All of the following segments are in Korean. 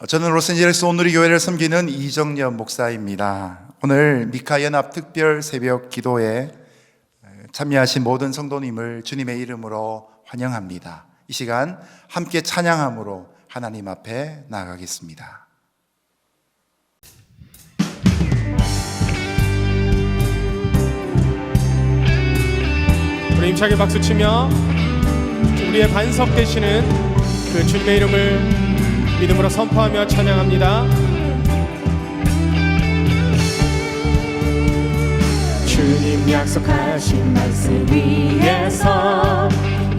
저는 로스앤젤레스 온누리교회를 섬기는 이정년 목사입니다. 오늘 미카연합 특별 새벽 기도에 참여하신 모든 성도님을 주님의 이름으로 환영합니다. 이 시간 함께 찬양함으로 하나님 앞에 나아가겠습니다. 우리 힘차게 박수치며 우리의 반석 되시는 그 주님의 이름을 믿음으로 선포하며 찬양합니다. 주님 약속하신 말씀 위에서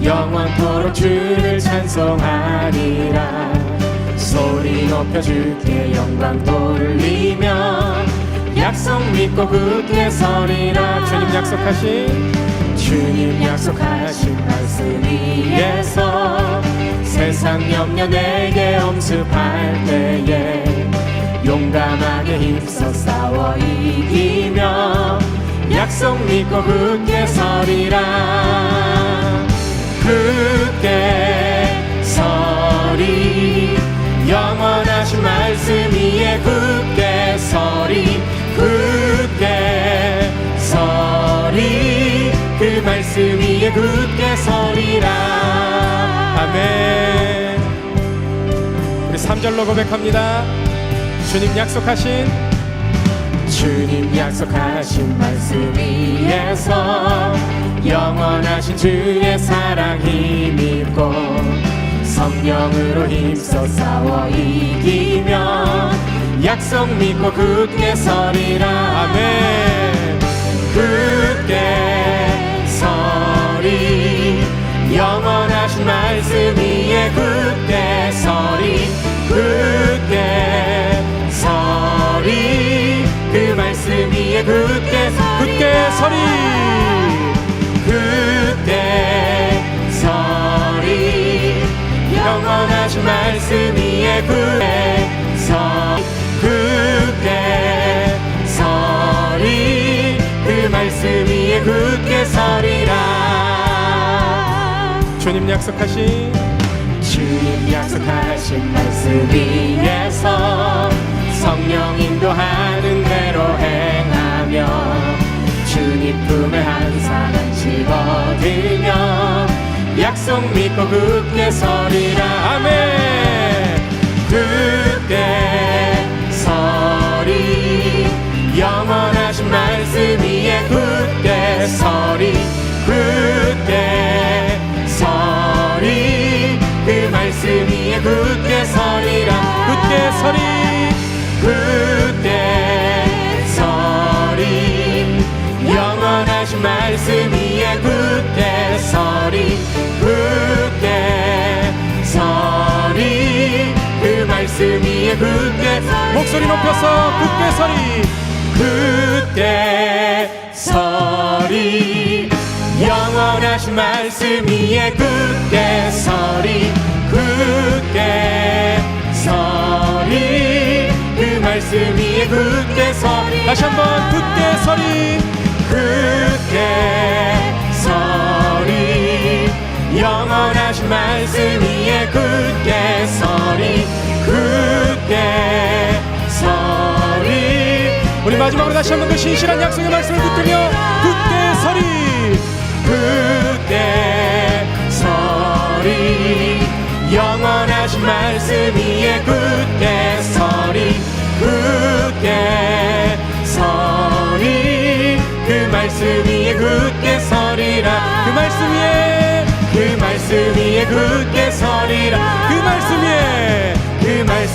영원토록 주를 찬송하리라. 소리 높여 주께 영광 돌리며 약속 믿고 굳게 서리라. 주님 약속하신 말씀 위에서 세상 염려 내게 엄습할 때에 용감하게 힘써 싸워 이기며 약속 믿고 굳게 서리라. 굳게 서리 영원하신 말씀 위에 굳게 서리. 굳게 서리 그 말씀 위에 굳게 서리라. 아멘. 우리 3절로 고백합니다. 주님 약속하신 말씀 위에서 영원하신 주의 사랑 힘입고 성령으로 힘써 싸워 이기며 약속 믿고 굳게 서리라. 아멘. 굳게 서리 영원하신 말씀 위에 굳게 서리. 굳게 서리 그 말씀 위에 굳게 서리. 굳게 서리 영원하신 말씀 위에 굳게 서리. 굳게 서리 그 말씀 위에 굳게 서리라. 주님 약속하신 말씀 위에서 성령 인도하는 대로 행하며 주님 품에 항상 안식 얻으며 약속 믿고 굳게 서리라. 아멘. 굳게 서리 영원하신 말씀 위에 굳게 서리. 굳게 서리 그 말씀 위에 굳게 서리라. 굳게 서리. 굳게 서리 영원하신 말씀 위에 굳게 서리. 굳게 서리 그 말씀 위에 굳게 서리. 목소리 높여서 굳게 서리. 굳게 서리 영원하신 말씀 위에 굳게 서리. 굳게 서리 그 말씀 위에 굳게 서리. 다시 한번 굳게 서리. 굳게 서리 영원하신 말씀 위에 굳게 서리. 굳게 서리 우리 마지막으로 다시 한번 그 신실한 약속의 말씀을 붙들며 굳게 서리. 굳게 서리 영원하신 말씀 위에 굳게 서리. 굳게 서리 그 말씀 위에 굳게 서리라. 그 말씀 위에 굳게 서리라. 그 말씀 위에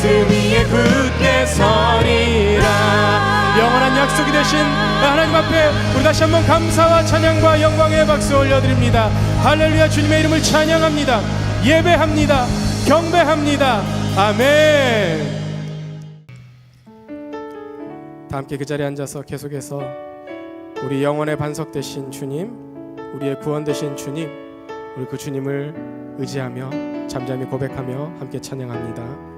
위에 굳게 서리라. 영원한 약속이 되신 하나님 앞에 우리 다시 한번 감사와 찬양과 영광의 박수 올려드립니다. 할렐루야. 주님의 이름을 찬양합니다. 예배합니다. 경배합니다. 아멘. 다 함께 그 자리에 앉아서 계속해서 우리 영혼의 반석 되신 주님, 우리의 구원 되신 주님, 우리 그 주님을 의지하며 잠잠히 고백하며 함께 찬양합니다.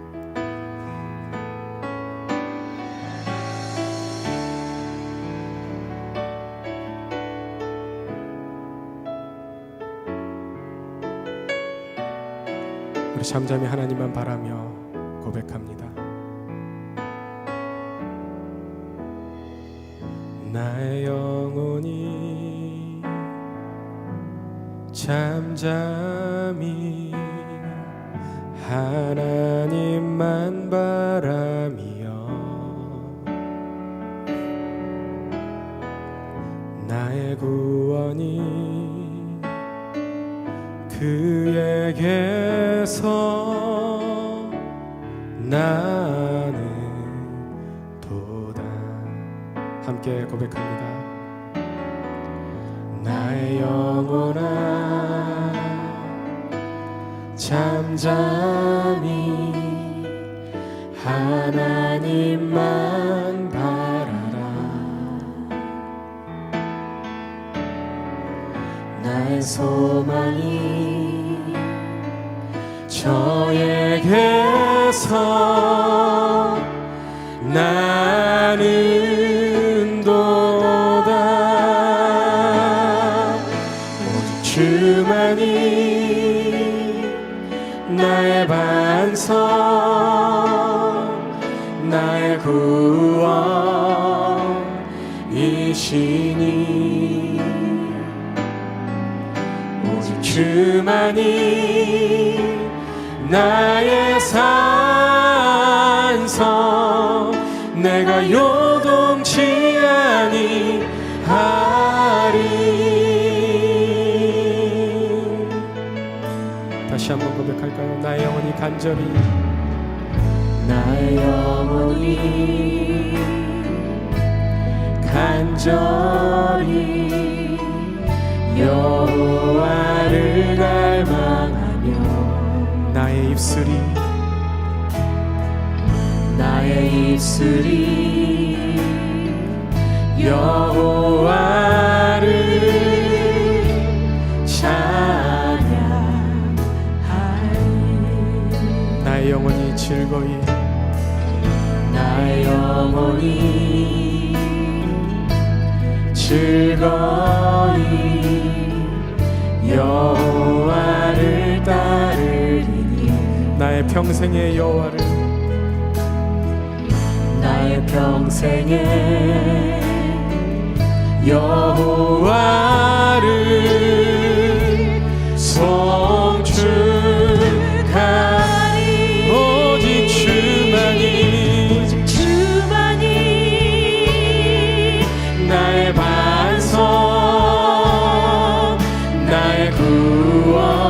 우리 잠잠히 하나님만 바라며 고백합니다. 나의 영혼이 잠잠히 하나님만 바라며 나의 구원이 그에게서 나는 도다. 함께 고백합니다. 나의 영혼아 잠잠히 하나님만 바라라. 나의 소망이 저에게서 나는 도다. 오직 주만이 나의 반석, 나의 구원이시니 오직 주만이 나의 산성, 내가 요동치 아니하리. 다시 한번 고백할까요? 나의 영혼이 간절히, 나의 영혼이 간절히 여호와를 갈망하며 나의 입술이 여호와를 찬양하리. 나의 영혼이 즐거이, 나의 영혼이 즐거이 여호와를 따르리니. 나의 평생의 여호와를, 나의 평생의 여호와를 송축하리. 오직 주만이 나의 반석, 나의 구원이시니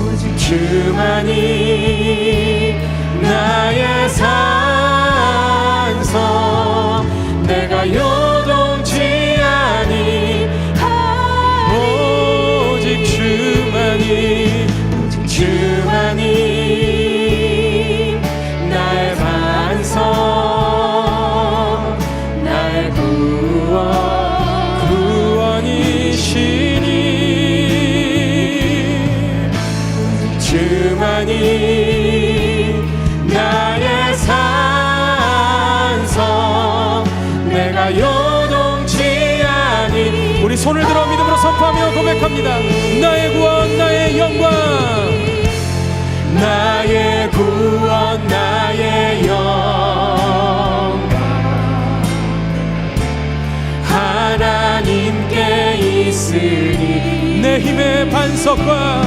오직 주만이 나의 산성, 내가 요동치 아니하리. 오직 주만이 나의 반석, 나의 구원이시니 주만이 나의 산성, 내가 요동치 아니. 우리 손을 들어 믿음으로 선포하며 고백합니다. 나의 구원, 나의 영광, 나의 구원, 나의 영광 하나님께 있으니. 내 힘의 반석과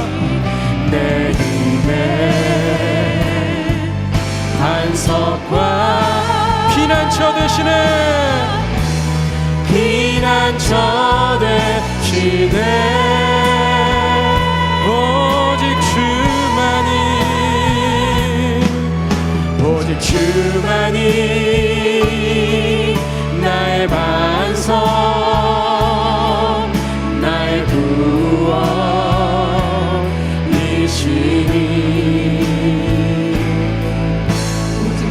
내 힘의 반석과 피난처 되시네, 피난처 되시네. 주만이 나의 반석, 나의 구원이시니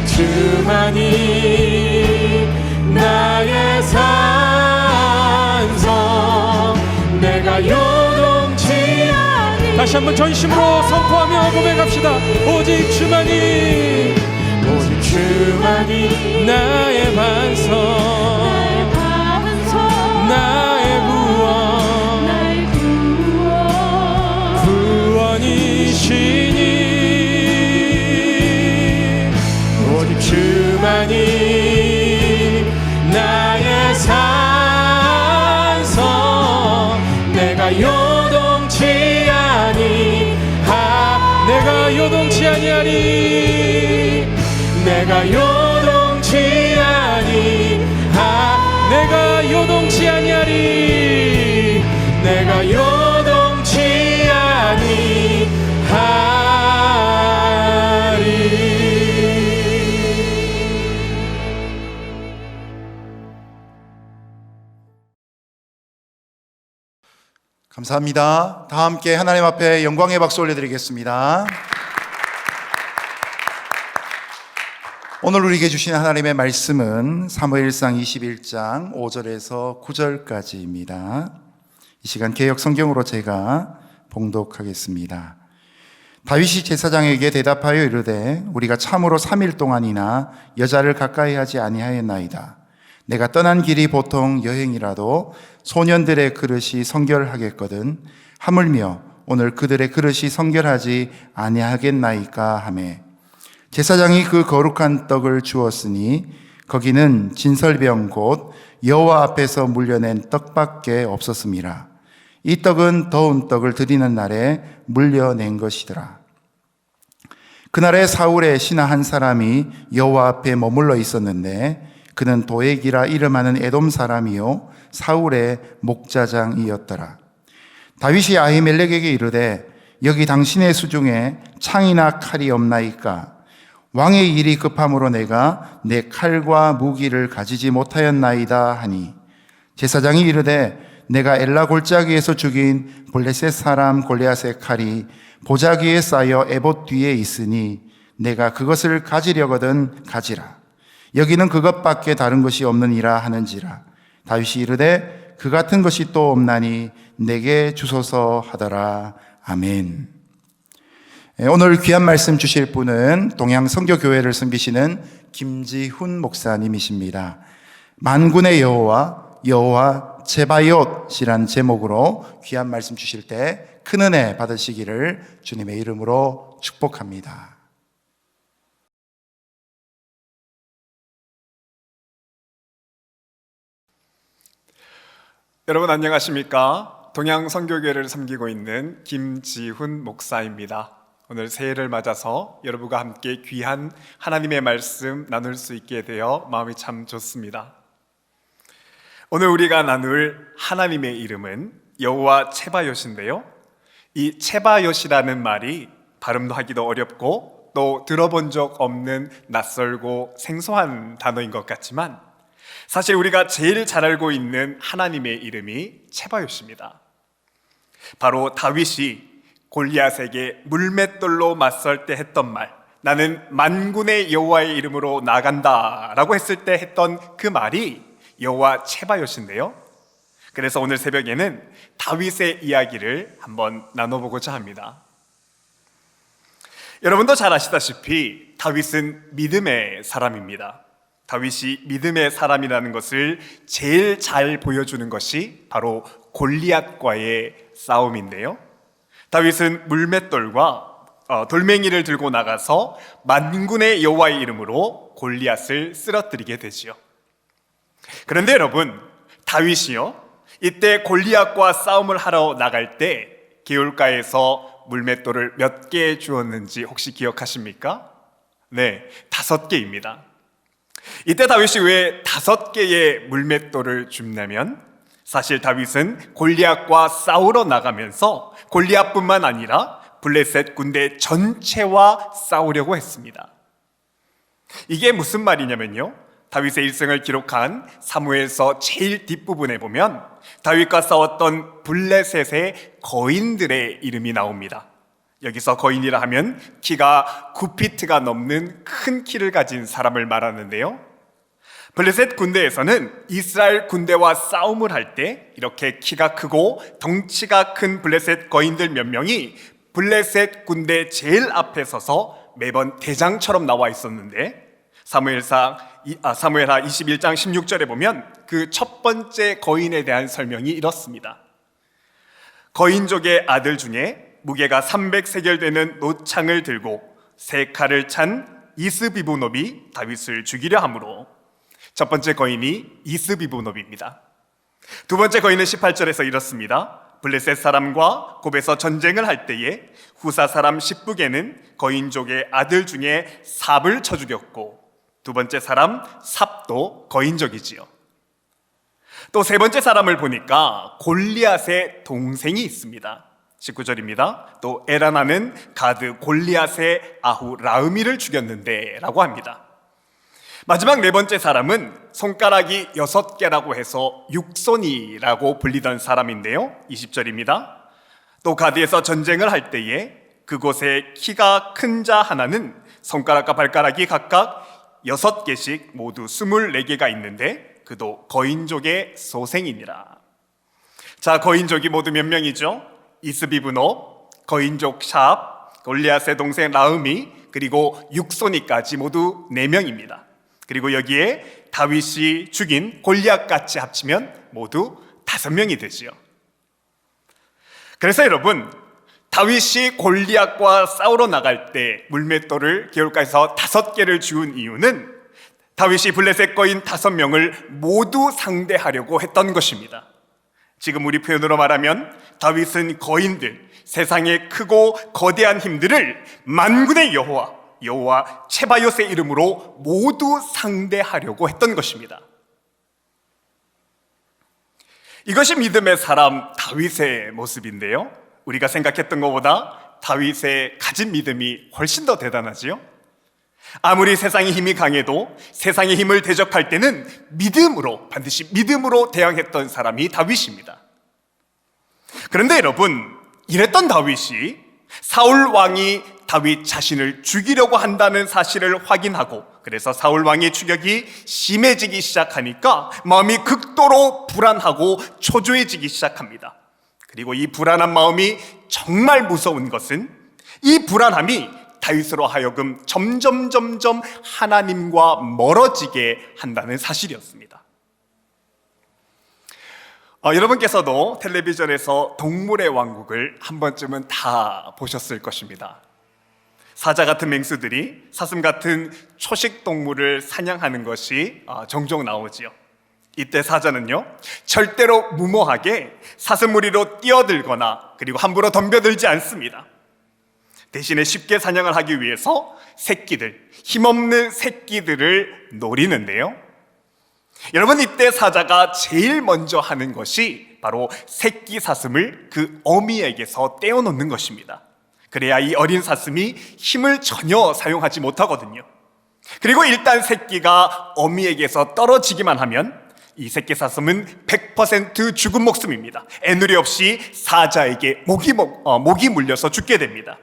주만이 나의 산성, 내가 요동치 아니. 다시 한번 전심으로 선포하며 고백합시다. 오직 주만이, 오직 주만이 나의 반석, 나의 구원이시니 오직 주만이 나의 산성, 내가 요동치 아니하, 내가 요동치 아니하리, 내가 요동치 아니하, 내가 요동치 아니하리, 내가 요동치 아니하리. 감사합니다. 다 함께 하나님 앞에 영광의 박수 올려드리겠습니다. 오늘 우리에게 주신 하나님의 말씀은 사무엘상 21장 5절에서 9절까지입니다. 이 시간 개역 성경으로 제가 봉독하겠습니다. 다윗이 제사장에게 대답하여 이르되 우리가 참으로 3일 동안이나 여자를 가까이 하지 아니하였나이다. 내가 떠난 길이 보통 여행이라도 소년들의 그릇이 성결하겠거든 하물며 오늘 그들의 그릇이 성결하지 아니하겠나이까 하매, 제사장이 그 거룩한 떡을 주었으니 거기는 진설병 곧 여호와 앞에서 물려낸 떡밖에 없었음이라. 이 떡은 더운 떡을 드리는 날에 물려낸 것이더라. 그날에 사울의 신하 한 사람이 여호와 앞에 머물러 있었는데 그는 도액이라 이름하는 에돔 사람이요 사울의 목자장이었더라. 다윗이 아히멜렉에게 이르되 여기 당신의 수중에 창이나 칼이 없나이까? 왕의 일이 급함으로 내가 내 칼과 무기를 가지지 못하였나이다 하니, 제사장이 이르되 내가 엘라 골짜기에서 죽인 블레셋 사람 골리앗의 칼이 보자기에 쌓여 에봇 뒤에 있으니 내가 그것을 가지려거든 가지라. 여기는 그것밖에 다른 것이 없느니라 하는지라. 다윗이 이르되 그 같은 것이 또 없나니 내게 주소서 하더라. 아멘. 오늘 귀한 말씀 주실 분은 동양선교교회를 섬기시는 김지훈 목사님이십니다. 만군의 여호와 제바이옷이란 제목으로 귀한 말씀 주실 때 큰 은혜 받으시기를 주님의 이름으로 축복합니다. 여러분 안녕하십니까? 동양선교교회를 섬기고 있는 김지훈 목사입니다. 오늘 새해를 맞아서 여러분과 함께 귀한 하나님의 말씀 나눌 수 있게 되어 마음이 참 좋습니다. 오늘 우리가 나눌 하나님의 이름은 여호와 체바요신데요, 이 체바요시라는 말이 발음도 하기도 어렵고 또 들어본 적 없는 낯설고 생소한 단어인 것 같지만 사실 우리가 제일 잘 알고 있는 하나님의 이름이 체바요시입니다. 바로 다윗이 골리앗에게 물맷돌로 맞설 때 했던 말, 나는 만군의 여호와의 이름으로 나간다 라고 했을 때 했던 그 말이 여호와 체바요시인데요, 그래서 오늘 새벽에는 다윗의 이야기를 한번 나눠보고자 합니다. 여러분도 잘 아시다시피 다윗은 믿음의 사람입니다. 다윗이 믿음의 사람이라는 것을 제일 잘 보여주는 것이 바로 골리앗과의 싸움인데요, 다윗은 물맷돌과 돌멩이를 들고 나가서 만군의 여호와의 이름으로 골리앗을 쓰러뜨리게 되지요. 그런데 여러분, 다윗이요, 이때 골리앗과 싸움을 하러 나갈 때 개울가에서 물맷돌을 몇 개 주었는지 혹시 기억하십니까? 네, 5개입니다. 이때 다윗이 왜 5개의 물맷돌을 줍냐면, 사실 다윗은 골리앗과 싸우러 나가면서 골리앗뿐만 아니라 블레셋 군대 전체와 싸우려고 했습니다. 이게 무슨 말이냐면요, 다윗의 일생을 기록한 사무엘서 제일 뒷부분에 보면 다윗과 싸웠던 블레셋의 거인들의 이름이 나옵니다. 여기서 거인이라 하면 키가 9피트가 넘는 큰 키를 가진 사람을 말하는데요, 블레셋 군대에서는 이스라엘 군대와 싸움을 할 때 이렇게 키가 크고 덩치가 큰 블레셋 거인들 몇 명이 블레셋 군대 제일 앞에 서서 매번 대장처럼 나와 있었는데, 사무엘하 21장 16절에 보면 그 첫 번째 거인에 대한 설명이 이렇습니다. 거인족의 아들 중에 무게가 300세겔 되는 노창을 들고 세 칼을 찬 이스비보노비 다윗을 죽이려 하므로, 첫 번째 거인이 이스비보노비입니다. 두 번째 거인은 18절에서 이렇습니다. 블레셋 사람과 곱에서 전쟁을 할 때에 후사 사람 십북에는 거인족의 아들 중에 삽을 쳐 죽였고, 두 번째 사람 삽도 거인족이지요. 또 세 번째 사람을 보니까 골리앗의 동생이 있습니다. 19절입니다. 또 에라나는 가드 골리앗의 아후 라으미를 죽였는데 라고 합니다. 마지막 네 번째 사람은 손가락이 6개라고 해서 육손이라고 불리던 사람인데요, 20절입니다. 또 가드에서 전쟁을 할 때에 그곳에 키가 큰 자 하나는 손가락과 발가락이 각각 6개씩 모두 24개가 있는데 그도 거인족의 소생이니라. 자, 거인족이 모두 몇 명이죠? 이스비브노, 거인족 샵, 골리앗의 동생 라음이, 그리고 육손이까지 모두 4명입니다. 그리고 여기에 다윗이 죽인 골리앗까지 합치면 모두 5명이 되지요. 그래서 여러분, 다윗이 골리앗과 싸우러 나갈 때 물맷돌을 개울가에서 5개를 주운 이유는 다윗이 블레셋 거인 5명을 모두 상대하려고 했던 것입니다. 지금 우리 표현으로 말하면 다윗은 거인들, 세상의 크고 거대한 힘들을 만군의 여호와 체바요스의 이름으로 모두 상대하려고 했던 것입니다. 이것이 믿음의 사람 다윗의 모습인데요, 우리가 생각했던 것보다 다윗의 가진 믿음이 훨씬 더 대단하지요. 아무리 세상의 힘이 강해도 세상의 힘을 대적할 때는 반드시 믿음으로 대항했던 사람이 다윗입니다. 그런데 여러분, 이랬던 다윗이 사울 왕이 다윗 자신을 죽이려고 한다는 사실을 확인하고, 그래서 사울 왕의 추격이 심해지기 시작하니까 마음이 극도로 불안하고 초조해지기 시작합니다. 그리고 이 불안한 마음이 정말 무서운 것은 이 불안함이 다윗으로 하여금 점점 하나님과 멀어지게 한다는 사실이었습니다. 여러분께서도 텔레비전에서 동물의 왕국을 한 번쯤은 다 보셨을 것입니다. 사자 같은 맹수들이 사슴 같은 초식 동물을 사냥하는 것이 종종 나오지요. 이때 사자는요, 절대로 무모하게 사슴 무리로 뛰어들거나 그리고 함부로 덤벼들지 않습니다. 대신에 쉽게 사냥을 하기 위해서 힘없는 새끼들을 노리는데요, 여러분, 이때 사자가 제일 먼저 하는 것이 바로 새끼 사슴을 그 어미에게서 떼어놓는 것입니다. 그래야 이 어린 사슴이 힘을 전혀 사용하지 못하거든요. 그리고 일단 새끼가 어미에게서 떨어지기만 하면 이 새끼 사슴은 100% 죽은 목숨입니다. 애누리 없이 사자에게 목이 물려서 죽게 됩니다.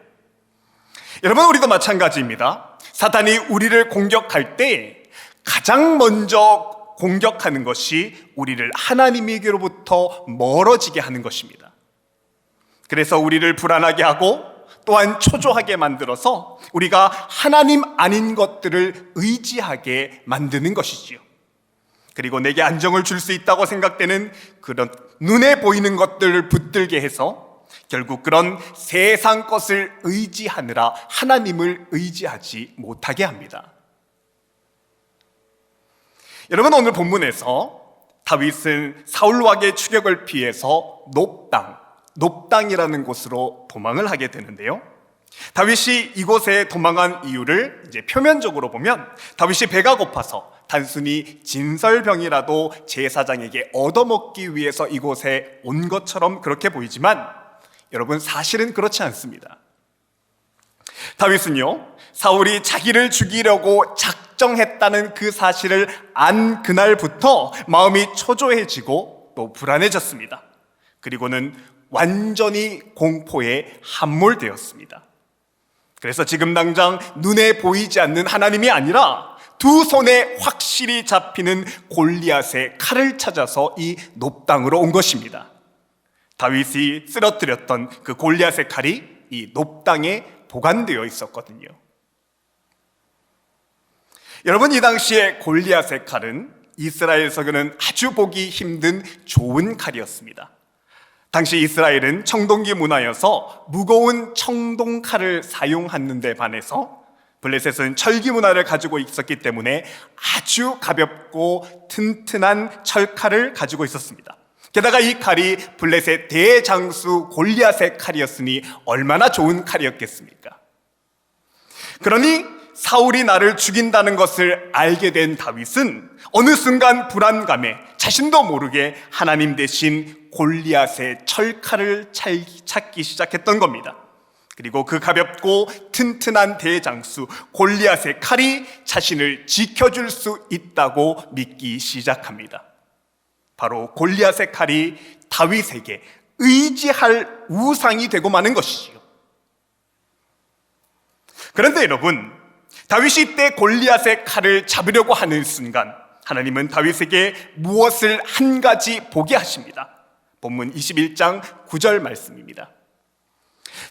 여러분, 우리도 마찬가지입니다. 사탄이 우리를 공격할 때 가장 먼저 공격하는 것이 우리를 하나님에게로부터 멀어지게 하는 것입니다. 그래서 우리를 불안하게 하고 또한 초조하게 만들어서 우리가 하나님 아닌 것들을 의지하게 만드는 것이지요. 그리고 내게 안정을 줄 수 있다고 생각되는 그런 눈에 보이는 것들을 붙들게 해서 결국 그런 세상 것을 의지하느라 하나님을 의지하지 못하게 합니다. 여러분, 오늘 본문에서 다윗은 사울 왕의 추격을 피해서 놉당이라는 곳으로 도망을 하게 되는데요, 다윗이 이곳에 도망한 이유를 이제 표면적으로 보면 다윗이 배가 고파서 단순히 진설병이라도 제사장에게 얻어먹기 위해서 이곳에 온 것처럼 그렇게 보이지만 여러분, 사실은 그렇지 않습니다. 다윗은요, 사울이 자기를 죽이려고 확정했다는 그 사실을 안 그날부터 마음이 초조해지고 또 불안해졌습니다. 그리고는 완전히 공포에 함몰되었습니다. 그래서 지금 당장 눈에 보이지 않는 하나님이 아니라 두 손에 확실히 잡히는 골리앗의 칼을 찾아서 이 높당으로 온 것입니다. 다윗이 쓰러뜨렸던 그 골리앗의 칼이 이 높당에 보관되어 있었거든요. 여러분, 이 당시에 골리앗의 칼은 이스라엘에서는 아주 보기 힘든 좋은 칼이었습니다. 당시 이스라엘은 청동기 문화여서 무거운 청동칼을 사용하는 데 반해서 블레셋은 철기 문화를 가지고 있었기 때문에 아주 가볍고 튼튼한 철칼을 가지고 있었습니다. 게다가 이 칼이 블레셋 대장수 골리앗의 칼이었으니 얼마나 좋은 칼이었겠습니까? 그러니 사울이 나를 죽인다는 것을 알게 된 다윗은 어느 순간 불안감에 자신도 모르게 하나님 대신 골리앗의 철칼을 찾기 시작했던 겁니다. 그리고 그 가볍고 튼튼한 대장수 골리앗의 칼이 자신을 지켜줄 수 있다고 믿기 시작합니다. 바로 골리앗의 칼이 다윗에게 의지할 우상이 되고 마는 것이지요. 그런데 여러분, 다윗이 이때 골리앗의 칼을 잡으려고 하는 순간 하나님은 다윗에게 무엇을 한 가지 보게 하십니다. 본문 21장 9절 말씀입니다.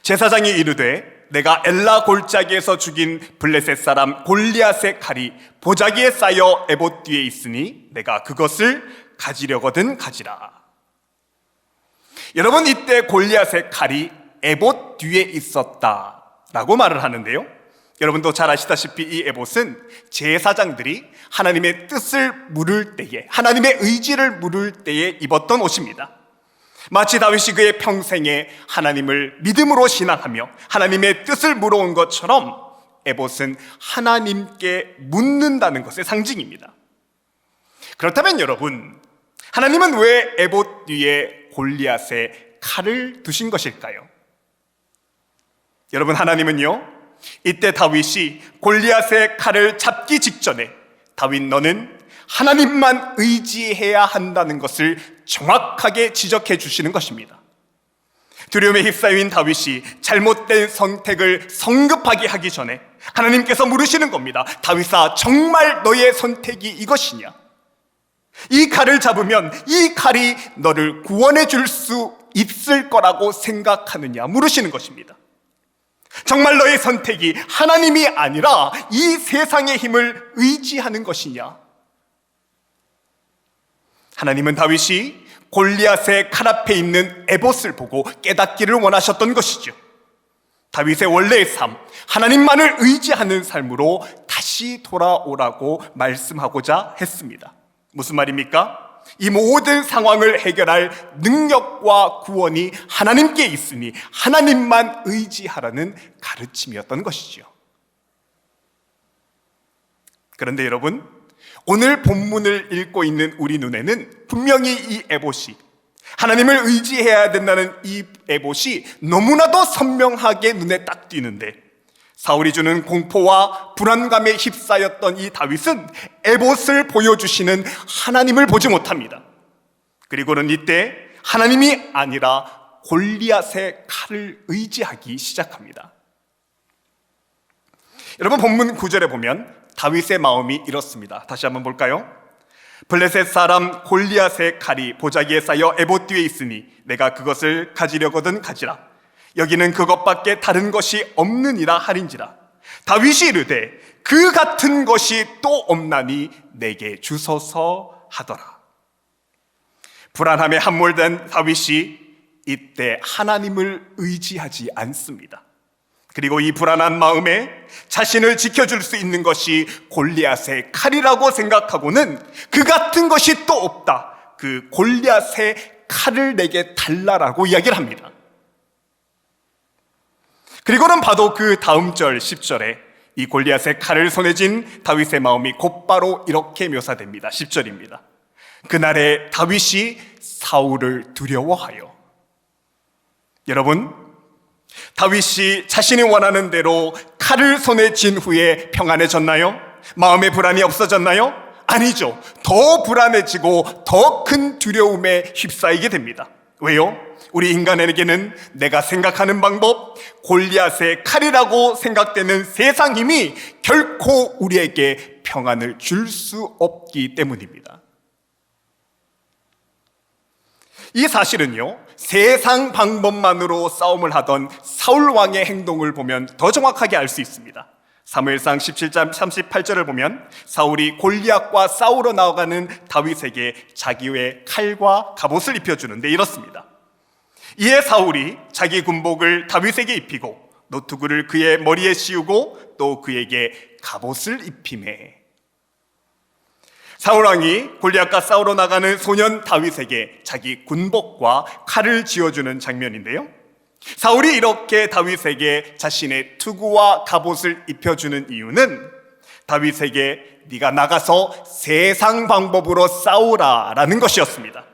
제사장이 이르되 내가 엘라 골짜기에서 죽인 블레셋 사람 골리앗의 칼이 보자기에 쌓여 에봇 뒤에 있으니 내가 그것을 가지려거든 가지라. 여러분, 이때 골리앗의 칼이 에봇 뒤에 있었다라고 말을 하는데요, 여러분도 잘 아시다시피 이 에봇은 제사장들이 하나님의 뜻을 물을 때에, 하나님의 의지를 물을 때에 입었던 옷입니다. 마치 다윗이 그의 평생에 하나님을 믿음으로 신앙하며 하나님의 뜻을 물어온 것처럼 에봇은 하나님께 묻는다는 것의 상징입니다. 그렇다면 여러분, 하나님은 왜 에봇 뒤에 골리앗의 칼을 두신 것일까요? 여러분, 하나님은요, 이때 다윗이 골리앗의 칼을 잡기 직전에 다윗 너는 하나님만 의지해야 한다는 것을 정확하게 지적해 주시는 것입니다. 두려움에 휩싸인 다윗이 잘못된 선택을 성급하게 하기 전에 하나님께서 물으시는 겁니다. 다윗아, 정말 너의 선택이 이것이냐? 이 칼을 잡으면 이 칼이 너를 구원해 줄 수 있을 거라고 생각하느냐 물으시는 것입니다. 정말 너의 선택이 하나님이 아니라 이 세상의 힘을 의지하는 것이냐? 하나님은 다윗이 골리앗의 칼 앞에 있는 에봇을 보고 깨닫기를 원하셨던 것이죠. 다윗의 원래의 삶, 하나님만을 의지하는 삶으로 다시 돌아오라고 말씀하고자 했습니다. 무슨 말입니까? 이 모든 상황을 해결할 능력과 구원이 하나님께 있으니 하나님만 의지하라는 가르침이었던 것이죠. 그런데 여러분, 오늘 본문을 읽고 있는 우리 눈에는 분명히 이 에봇이, 하나님을 의지해야 된다는 이 에봇이 너무나도 선명하게 눈에 딱 띄는데, 사울이 주는 공포와 불안감에 휩싸였던 이 다윗은 에봇을 보여주시는 하나님을 보지 못합니다. 그리고는 이때 하나님이 아니라 골리앗의 칼을 의지하기 시작합니다. 여러분, 본문 9절에 보면 다윗의 마음이 이렇습니다. 다시 한번 볼까요? 블레셋 사람 골리앗의 칼이 보자기에 쌓여 에봇 뒤에 있으니 내가 그것을 가지려거든 가지라. 여기는 그것밖에 다른 것이 없느니라 하린지라. 다윗이 이르되 그 같은 것이 또 없나니 내게 주소서 하더라. 불안함에 함몰된 다윗이 이때 하나님을 의지하지 않습니다. 그리고 이 불안한 마음에 자신을 지켜줄 수 있는 것이 골리앗의 칼이라고 생각하고는 그 같은 것이 또 없다, 그 골리앗의 칼을 내게 달라라고 이야기를 합니다. 그리고는 봐도 그 다음 절 10절에 이 골리앗의 칼을 손에 쥔 다윗의 마음이 곧바로 이렇게 묘사됩니다. 10절입니다. 그날에 다윗이 사울을 두려워하여. 여러분, 다윗이 자신이 원하는 대로 칼을 손에 쥔 후에 평안해졌나요? 마음의 불안이 없어졌나요? 아니죠. 더 불안해지고 더 큰 두려움에 휩싸이게 됩니다. 왜요? 우리 인간에게는 내가 생각하는 방법, 골리앗의 칼이라고 생각되는 세상 힘이 결코 우리에게 평안을 줄 수 없기 때문입니다. 이 사실은요, 세상 방법만으로 싸움을 하던 사울 왕의 행동을 보면 더 정확하게 알 수 있습니다. 사무엘상 17장 38절을 보면 사울이 골리앗과 싸우러 나아가는 다윗에게 자기의 칼과 갑옷을 입혀주는데 이렇습니다. 이에 사울이 자기 군복을 다윗에게 입히고 노투구를 그의 머리에 씌우고 또 그에게 갑옷을 입히매. 사울왕이 골리앗과 싸우러 나가는 소년 다윗에게 자기 군복과 칼을 쥐어주는 장면인데요, 사울이 이렇게 다윗에게 자신의 투구와 갑옷을 입혀주는 이유는 다윗에게 네가 나가서 세상 방법으로 싸우라라는 것이었습니다.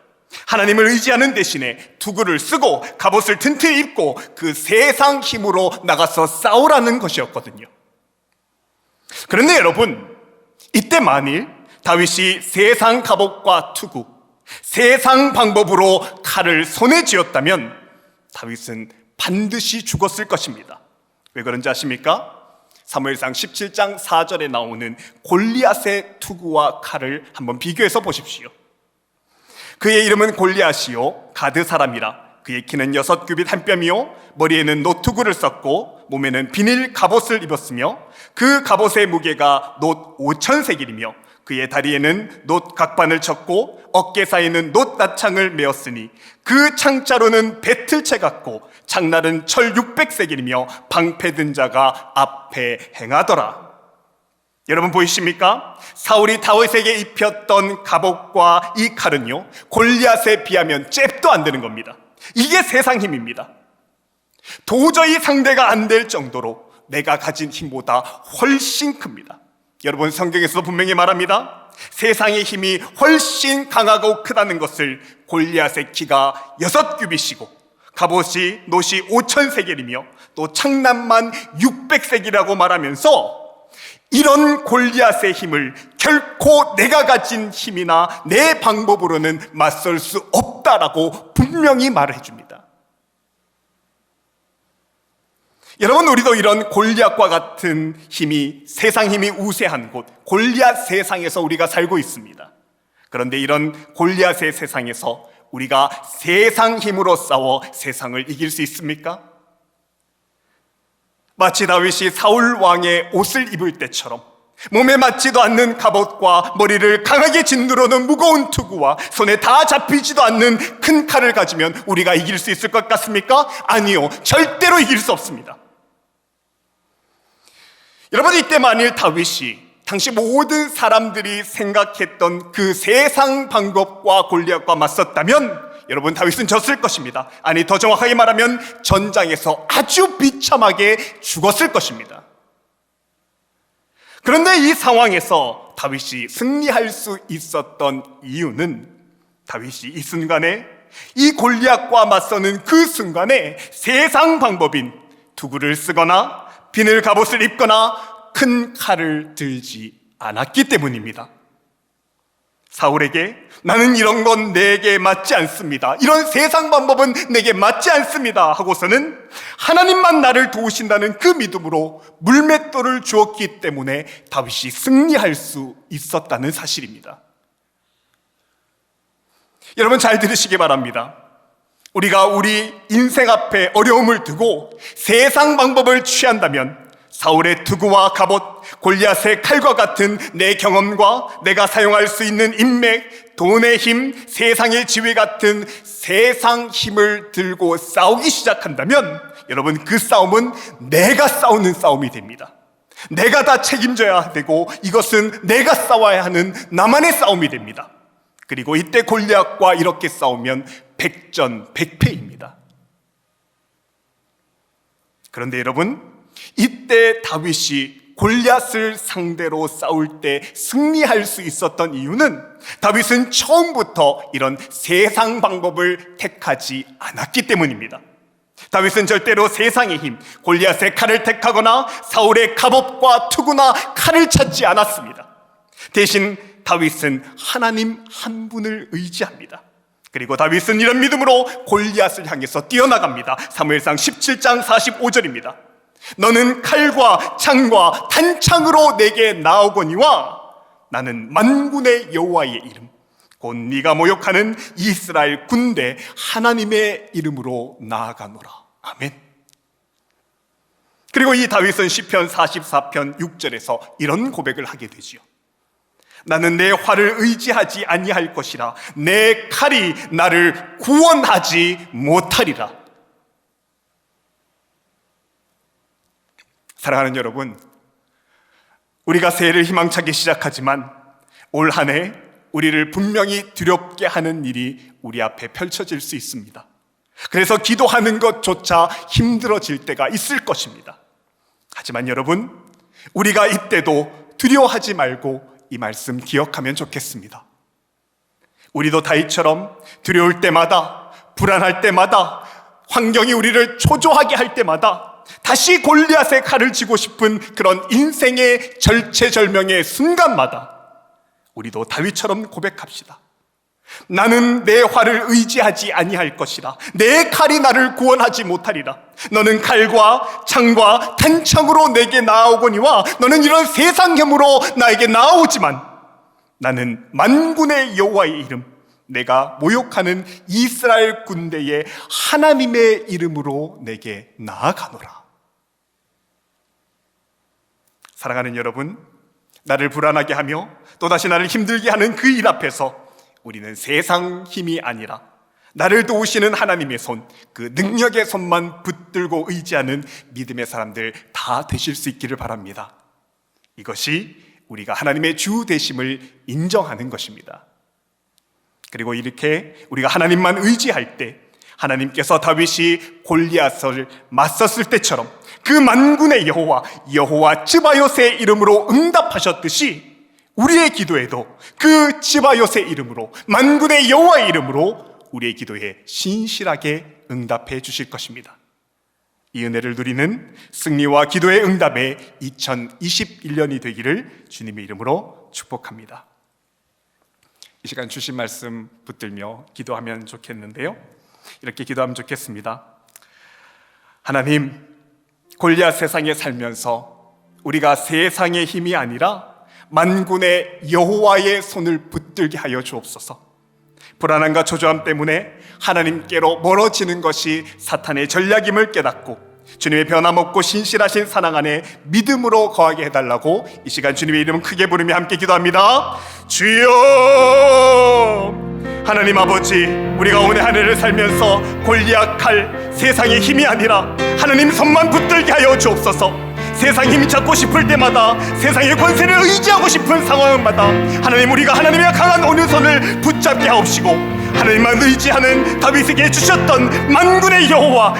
하나님을 의지하는 대신에 투구를 쓰고 갑옷을 튼튼히 입고 그 세상 힘으로 나가서 싸우라는 것이었거든요. 그런데 여러분, 이때 만일 다윗이 세상 갑옷과 투구, 세상 방법으로 칼을 손에 쥐었다면 다윗은 반드시 죽었을 것입니다. 왜 그런지 아십니까? 사무엘상 17장 4절에 나오는 골리앗의 투구와 칼을 한번 비교해서 보십시오. 그의 이름은 골리앗이요 가드 사람이라. 그의 키는 6규빗 한 뼘이요 머리에는 노투구를 썼고 몸에는 비닐 갑옷을 입었으며 그 갑옷의 무게가 놋 5,000세겔이며 그의 다리에는 놋 각반을 쳤고 어깨 사이에는 놋 나창을 메었으니 그 창자로는 배틀채 같고 창날은 철 600세겔이며 방패 든 자가 앞에 행하더라. 여러분 보이십니까? 사울이 다윗에게 입혔던 갑옷과 이 칼은요, 골리앗에 비하면 잽도 안 되는 겁니다. 이게 세상 힘입니다. 도저히 상대가 안 될 정도로 내가 가진 힘보다 훨씬 큽니다. 여러분, 성경에서도 분명히 말합니다. 세상의 힘이 훨씬 강하고 크다는 것을 골리앗의 키가 6규빗이고 갑옷이 놋이 5,000세겔이며 또 창난만 600세겔이라고 말하면서 이런 골리앗의 힘을 결코 내가 가진 힘이나 내 방법으로는 맞설 수 없다라고 분명히 말을 해줍니다. 여러분, 우리도 이런 골리앗과 같은 힘이, 세상 힘이 우세한 곳, 골리앗 세상에서 우리가 살고 있습니다. 그런데 이런 골리앗의 세상에서 우리가 세상 힘으로 싸워 세상을 이길 수 있습니까? 마치 다윗이 사울 왕의 옷을 입을 때처럼 몸에 맞지도 않는 갑옷과 머리를 강하게 짓누르 놓은 무거운 투구와 손에 다 잡히지도 않는 큰 칼을 가지면 우리가 이길 수 있을 것 같습니까? 아니요, 절대로 이길 수 없습니다. 여러분, 이때 만일 다윗이 당시 모든 사람들이 생각했던 그 세상 방법과 골리앗과 맞섰다면 여러분, 다윗은 졌을 것입니다. 아니, 더 정확하게 말하면 전장에서 아주 비참하게 죽었을 것입니다. 그런데 이 상황에서 다윗이 승리할 수 있었던 이유는 다윗이 이 순간에, 이 골리앗과 맞서는 그 순간에 세상 방법인 투구를 쓰거나 비늘 갑옷을 입거나 큰 칼을 들지 않았기 때문입니다. 사울에게 나는 이런 건 내게 맞지 않습니다, 이런 세상 방법은 내게 맞지 않습니다 하고서는 하나님만 나를 도우신다는 그 믿음으로 물맷돌을 주었기 때문에 다윗이 승리할 수 있었다는 사실입니다. 여러분, 잘 들으시기 바랍니다. 우리가 우리 인생 앞에 어려움을 두고 세상 방법을 취한다면 사울의 투구와 갑옷, 골리앗의 칼과 같은 내 경험과 내가 사용할 수 있는 인맥, 돈의 힘, 세상의 지위 같은 세상 힘을 들고 싸우기 시작한다면 여러분, 그 싸움은 내가 싸우는 싸움이 됩니다. 내가 다 책임져야 되고 이것은 내가 싸워야 하는 나만의 싸움이 됩니다. 그리고 이때 골리앗과 이렇게 싸우면 백전백패입니다. 그런데 여러분, 이때 다윗이 골리앗을 상대로 싸울 때 승리할 수 있었던 이유는 다윗은 처음부터 이런 세상 방법을 택하지 않았기 때문입니다. 다윗은 절대로 세상의 힘, 골리앗의 칼을 택하거나 사울의 갑옷과 투구나 칼을 찾지 않았습니다. 대신 다윗은 하나님 한 분을 의지합니다. 그리고 다윗은 이런 믿음으로 골리앗을 향해서 뛰어나갑니다. 사무엘상 17장 45절입니다. 너는 칼과 창과 단창으로 내게 나오거니와 나는 만군의 여호와의 이름 곧 네가 모욕하는 이스라엘 군대 하나님의 이름으로 나아가노라. 아멘. 그리고 이 다윗은 시편 44편 6절에서 이런 고백을 하게 되지요. 나는 내 활을 의지하지 아니할 것이라 내 칼이 나를 구원하지 못하리라. 사랑하는 여러분, 우리가 새해를 희망차게 시작하지만 올 한 해 우리를 분명히 두렵게 하는 일이 우리 앞에 펼쳐질 수 있습니다. 그래서 기도하는 것조차 힘들어질 때가 있을 것입니다. 하지만 여러분, 우리가 이때도 두려워하지 말고 이 말씀 기억하면 좋겠습니다. 우리도 다윗처럼 두려울 때마다, 불안할 때마다, 환경이 우리를 초조하게 할 때마다 다시 골리앗의 칼을 쥐고 싶은 그런 인생의 절체절명의 순간마다 우리도 다윗처럼 고백합시다. 나는 내 활을 의지하지 아니할 것이라 내 칼이 나를 구원하지 못하리라. 너는 칼과 창과 단창으로 내게 나아오거니와 너는 이런 세상 힘으로 나에게 나아오지만 나는 만군의 여호와의 이름, 내가 모욕하는 이스라엘 군대의 하나님의 이름으로 내게 나아가노라. 사랑하는 여러분, 나를 불안하게 하며 또다시 나를 힘들게 하는 그 일 앞에서 우리는 세상 힘이 아니라 나를 도우시는 하나님의 손, 그 능력의 손만 붙들고 의지하는 믿음의 사람들 다 되실 수 있기를 바랍니다. 이것이 우리가 하나님의 주 되심을 인정하는 것입니다. 그리고 이렇게 우리가 하나님만 의지할 때 하나님께서 다윗이 골리앗을 맞섰을 때처럼 그 만군의 여호와 츠바요스의 이름으로 응답하셨듯이 우리의 기도에도 그 츠바요스의 이름으로, 만군의 여호와의 이름으로 우리의 기도에 신실하게 응답해 주실 것입니다. 이 은혜를 누리는 승리와 기도의 응답의 2021년이 되기를 주님의 이름으로 축복합니다. 이 시간 주신 말씀 붙들며 기도하면 좋겠는데요, 이렇게 기도하면 좋겠습니다. 하나님, 골리앗 세상에 살면서 우리가 세상의 힘이 아니라 만군의 여호와의 손을 붙들게 하여 주옵소서. 불안함과 초조함 때문에 하나님께로 멀어지는 것이 사탄의 전략임을 깨닫고 주님의 변함없고 신실하신 사랑 안에 믿음으로 거하게 해달라고 이 시간 주님의 이름 크게 부르며 함께 기도합니다. 주여, 하나님 아버지, 우리가 오늘 한 해를 살면서 골리앗 칼, 세상의 힘이 아니라 하나님 손만 붙들게 하여 주옵소서. 세상 힘이 찾고 싶을 때마다, 세상의 권세를 의지하고 싶은 상황마다 하나님, 우리가 하나님의 강한 오른손을 붙잡게 하옵시고 하나님만 의지하는 다윗에게 주셨던 만군의 여호와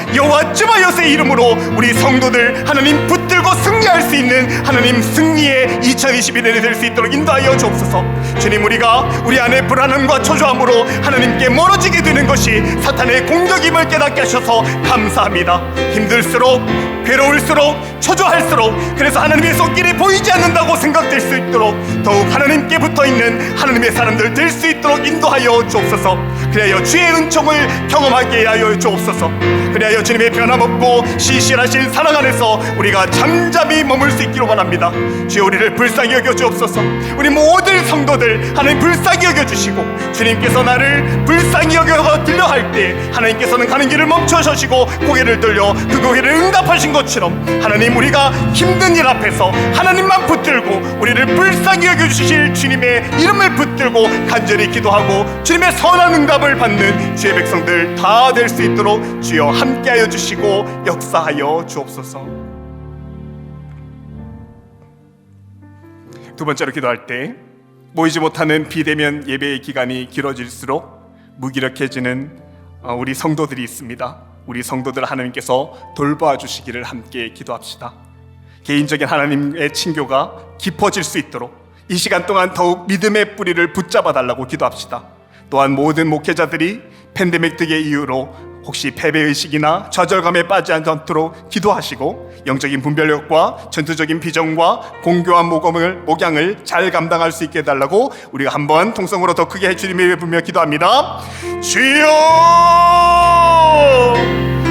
츠바요스의 이름으로 우리 성도들 하나님 붙들고 승리할 수 있는 하나님 승리의 2021년이 될 수 있도록 인도하여 주옵소서. 주님, 우리가 우리 안에 불안함과 초조함으로 하나님께 멀어지게 되는 것이 사탄의 공격임을 깨닫게 하셔서 감사합니다. 힘들수록, 괴로울수록, 초조할수록, 그래서 하나님의 손길이 보이지 않는다고 생각될 수 있도록 더욱 하나님께 붙어있는 하나님의 사람들 될 수 있도록 인도하여 주옵소서. 그리하여 주의 은총을 경험하게 하여 주옵소서. 그리하여 주님의 변함없고 신실하신 사랑 안에서 우리가 잠잠히 머물 수 있기로 원합니다. 주여, 우리를 불쌍히 여겨 주옵소서. 우리 모든 성도들 하나님 불쌍히 여겨 주시고, 주님께서 나를 불쌍히 여겨 들려 할 때 하나님께서는 가는 길을 멈춰 서시고 고개를 돌려 그 고개를 응답하신 것처럼 하나님, 우리가 힘든 일 앞에서 하나님만 붙들고 우리를 불쌍히 여겨 주실 주님의 이름을 붙들고 간절히 기도하고 주님의 선한 응답을 받는 주의 백성들 다 될 수 있도록 주여 함께하여 주시고 역사하여 주옵소서. 두 번째로 기도할 때 모이지 못하는 비대면 예배의 기간이 길어질수록 무기력해지는 우리 성도들이 있습니다. 우리 성도들 하나님께서 돌봐 주시기를 함께 기도합시다. 개인적인 하나님의 친교가 깊어질 수 있도록 이 시간 동안 더욱 믿음의 뿌리를 붙잡아 달라고 기도합시다. 또한 모든 목회자들이 팬데믹 등의 이유로 혹시 패배의식이나 좌절감에 빠지지 않도록 기도하시고 영적인 분별력과 전투적인 비전과 공교한 목양을 잘 감당할 수 있게 해달라고 우리가 한번 통성으로 더 크게 주님의 이름을 부르며 기도합니다. 주여!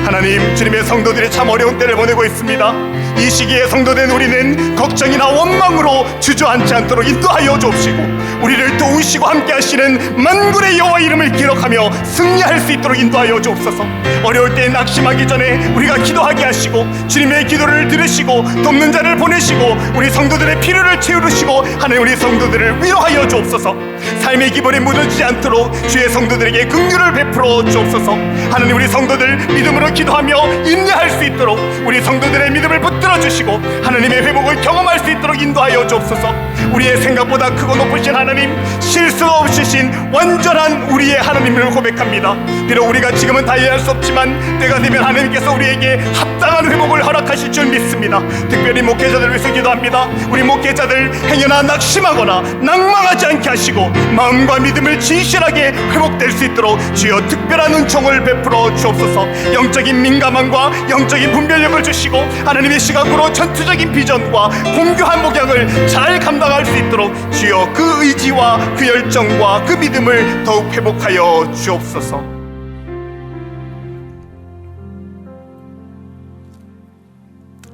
하나님, 주님의 성도들이 참 어려운 때를 보내고 있습니다. 이 시기에 성도된 우리는 걱정이나 원망으로 주저앉지 않도록 인도하여 주옵시고, 우리를 도우시고 함께 하시는 만군의 여호와 이름을 기록하며 승리할 수 있도록 인도하여 주옵소서. 어려울 때 낙심하기 전에 우리가 기도하게 하시고, 주님의 기도를 들으시고 돕는 자를 보내시고 우리 성도들의 필요를 채우시고, 하나님 우리 성도들을 위로하여 주옵소서. 삶의 기본에 무너지지 않도록 주의 성도들에게 긍휼을 베풀어 주옵소서. 하나님, 우리 성도들 믿음으로 기도하며 인내할 수 있도록 우리 성도들의 믿음을 붙들어 주시고 하나님의 회복을 경험할 수 있도록 인도하여 주옵소서. 우리의 생각보다 크고 높으신 하나님, 실수가 없으신 완전한 우리의 하나님을 고백합니다. 비록 우리가 지금은 다 이해할 수 없지만 때가 되면 하나님께서 우리에게 합당한 회복을 허락하실 줄 믿습니다. 특별히 목회자들 위해서 기도합니다. 우리 목회자들 행여나 낙심하거나 낭망하지 않게 하시고 마음과 믿음을 진실하게 회복될 수 있도록 주여 특별한 은총을 베풀어 주옵소서. 영적인 민감함과 영적인 분별력을 주시고 하나님의 시각으로 전투적인 비전과 공교한 목양을 잘 감당할 수 있도록 주여 그 의지와 그 열정과 그 믿음을 더욱 회복하여 주옵소서.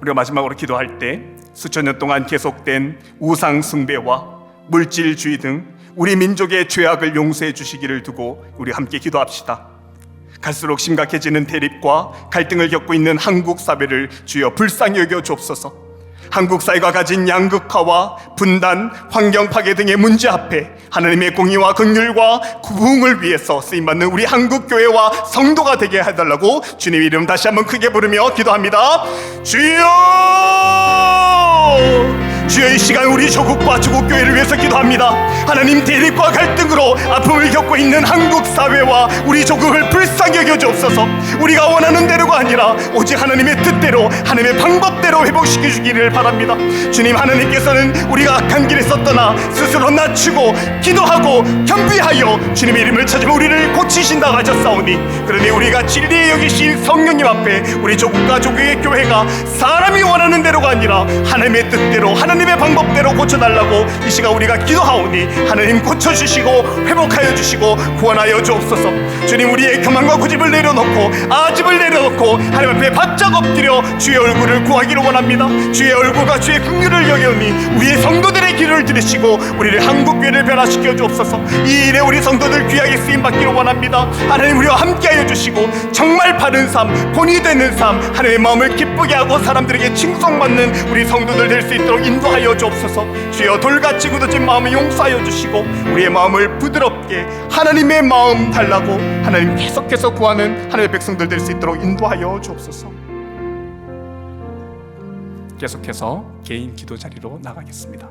우리가 마지막으로 기도할 때 수천 년 동안 계속된 우상 숭배와 물질주의 등 우리 민족의 죄악을 용서해 주시기를 두고 우리 함께 기도합시다. 갈수록 심각해지는 대립과 갈등을 겪고 있는 한국 사회를 주여 불쌍히 여겨 주옵소서. 한국 사회가 가진 양극화와 분단, 환경 파괴 등의 문제 앞에 하나님의 공의와 긍휼과 부흥을 위해서 쓰임받는 우리 한국 교회와 성도가 되게 해달라고 주님 이름 다시 한번 크게 부르며 기도합니다. 주여! 주여, 이 시간 우리 조국과 조국교회를 위해서 기도합니다. 하나님, 대립과 갈등으로 아픔을 겪고 있는 한국 사회와 우리 조국을 불쌍히 여겨 주옵소서. 우리가 원하는 대로가 아니라 오직 하나님의 뜻대로, 하나님의 방법대로 회복시켜 주기를 바랍니다. 주님, 하나님께서는 우리가 악한 길에서 떠나 스스로 낮추고 기도하고 겸비하여 주님의 이름을 찾으며 우리를 고치신다고 하셨사오니, 그러니 우리가 진리에 여기신 성령님 앞에 우리 조국과 조국의 교회가 사람이 원하는 대로가 아니라 하나님의 뜻대로, 하나님의 방법대로 고쳐달라고 이 시간 우리가 기도하오니 하나님 고쳐주시고 회복하여 주시고 구원하여 주옵소서. 주님, 우리의 교만과 고집을 내려놓고 아집을 내려놓고 하나님 앞에 바짝 엎드려 주의 얼굴을 구하기를 원합니다. 주의 얼굴과 주의 긍휼을 여겨오니 우리의 성도들의 기도를 들으시고 우리를 한국교회를 변화시켜 주옵소서. 이 일에 우리 성도들 귀하게 쓰임받기를 원합니다. 하나님, 우리와 함께하여 주시고 정말 바른 삶, 본이 되는 삶, 하나님의 마음을 기쁘게 하고 사람들에게 칭송받는 우리 성도들 될 수 있도록 인도하여 주옵소서. 주여, 돌같이 굳어진 마음을 용서하여 주시고 우리의 마음을 부드럽게 하나님의 마음 달라고 하나님 계속해서 구하는 하나님의 백성들 될 수 있도록 인도하여 주옵소서. 계속해서 개인 기도 자리로 나가겠습니다.